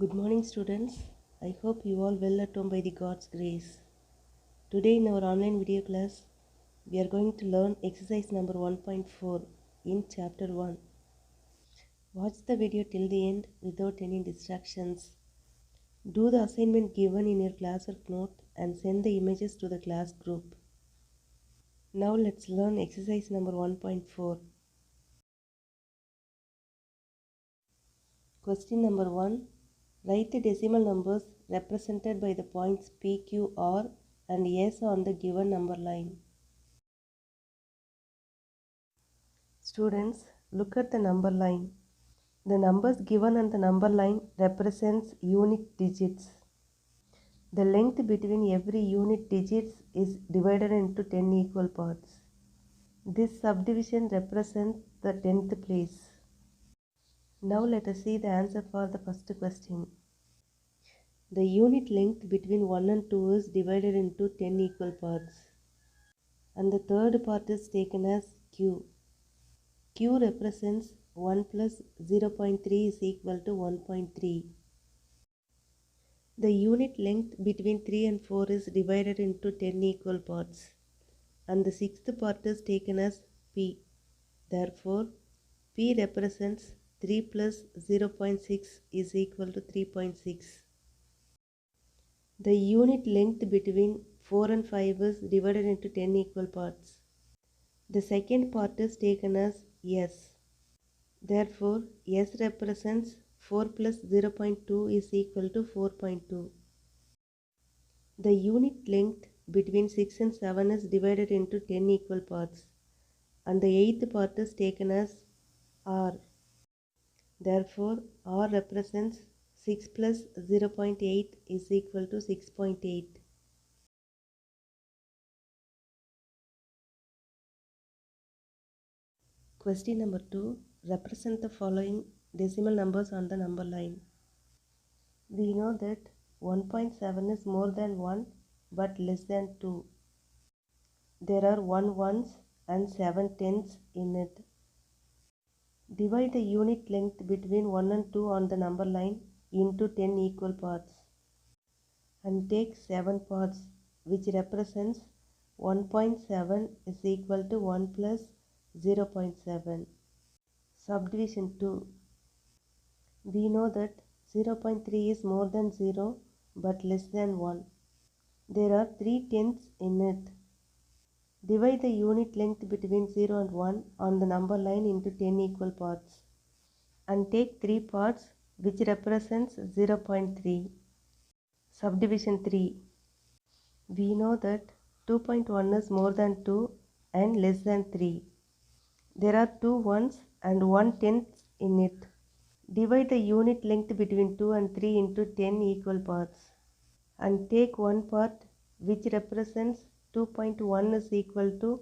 Good morning, students. I hope you all well at home by the God's grace. Today in our online video class, we are going to learn exercise number 1.4 in chapter 1. Watch the video till the end without any distractions. Do the assignment given in your classwork note and send the images to the class group. Now let's learn exercise number 1.4. Question number 1. Write the decimal numbers represented by the points P, Q, R and S on the given number line. Students, look at the number line. The numbers given on the number line represents unit digits. The length between every unit digits is divided into 10 equal parts. This subdivision represents the 10th place. Now let us see the answer for the first question. The unit length between 1 and 2 is divided into 10 equal parts. And the third part is taken as Q. Q represents 1 plus 0.3 is equal to 1.3. The unit length between 3 and 4 is divided into 10 equal parts. And the sixth part is taken as P. Therefore, P represents 3 plus 0.6 is equal to 3.6. The unit length between 4 and 5 is divided into 10 equal parts. The second part is taken as S. Therefore, S represents 4 plus 0.2 is equal to 4.2. The unit length between 6 and 7 is divided into 10 equal parts. And the eighth part is taken as R. Therefore, R represents 6 plus 0.8 is equal to 6.8. Question number 2. Represent the following decimal numbers on the number line. We know that 1.7 is more than 1 but less than 2. There are 1 ones and 7 tenths in it. Divide the unit length between 1 and 2 on the number line into 10 equal parts and take 7 parts, which represents 1.7 is equal to 1 plus 0.7. Subdivision 2. We know that 0.3 is more than 0 but less than 1. There are 3 tenths in it. Divide the unit length between 0 and 1 on the number line into 10 equal parts and take 3 parts, which represents 0.3. Subdivision 3. We know that 2.1 is more than 2 and less than 3. There are 2 ones and 1 tenth in it. Divide the unit length between 2 and 3 into 10 equal parts and take 1 part, which represents 2.1 is equal to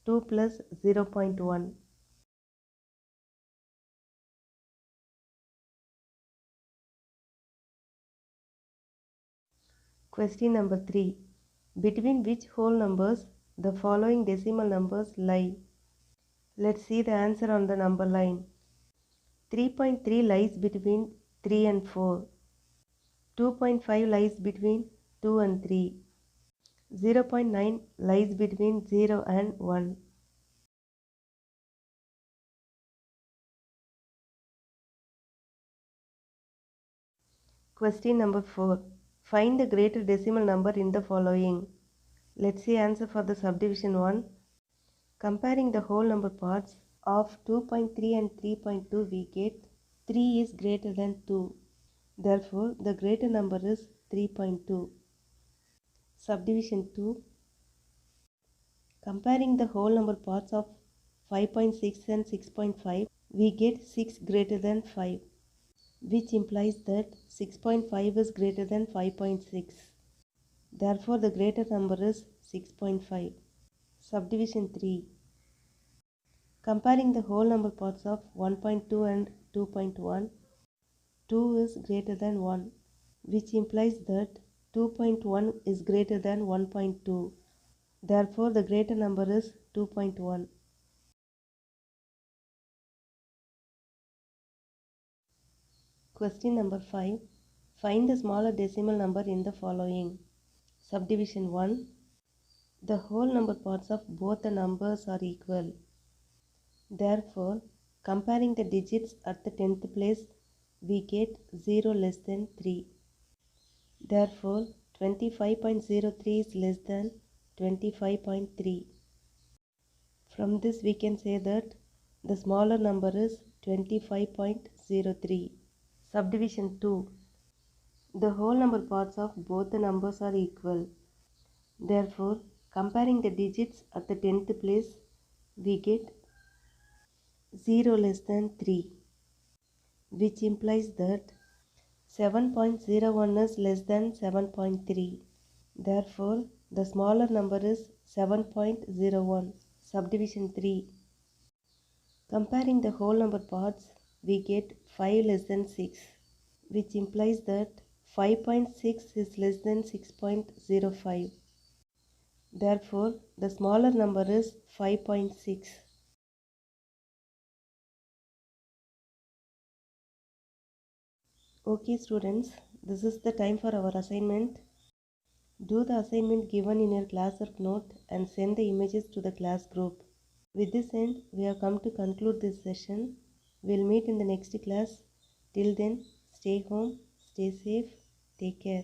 2 plus 0.1. Question number 3. Between which whole numbers the following decimal numbers lie? Let's see the answer on the number line. 3.3 lies between 3 and 4. 2.5 lies between 2 and 3. 0.9 lies between 0 and 1. Question number 4. Find the greater decimal number in the following. Let's see answer for the subdivision 1. Comparing the whole number parts of 2.3 and 3.2, we get 3 is greater than 2. Therefore, the greater number is 3.2. Subdivision 2. Comparing the whole number parts of 5.6 and 6.5, we get 6 greater than 5, which implies that 6.5 is greater than 5.6. Therefore, the greater number is 6.5. Subdivision 3. Comparing the whole number parts of 1.2 and 2.1, 2 is greater than 1, which implies that 2.1 is greater than 1.2. Therefore, the greater number is 2.1. Question number 5. Find the smaller decimal number in the following. Subdivision 1. The whole number parts of both the numbers are equal. Therefore, comparing the digits at the 10th place, we get 0 less than 3. Therefore, 25.03 is less than 25.3. From this we can say that the smaller number is 25.03. Subdivision 2. The whole number parts of both the numbers are equal. Therefore, comparing the digits at the 10th place, we get 0 less than 3, which implies that 7.01 is less than 7.3. Therefore, the smaller number is 7.01. Subdivision 3. Comparing the whole number parts, we get 5 less than 6, which implies that 5.6 is less than 6.05. Therefore, the smaller number is 5.6. Okay students, this is the time for our assignment. Do the assignment given in your classwork note and send the images to the class group. With this end, we have come to conclude this session. We'll meet in the next class. Till then, stay home, stay safe, take care.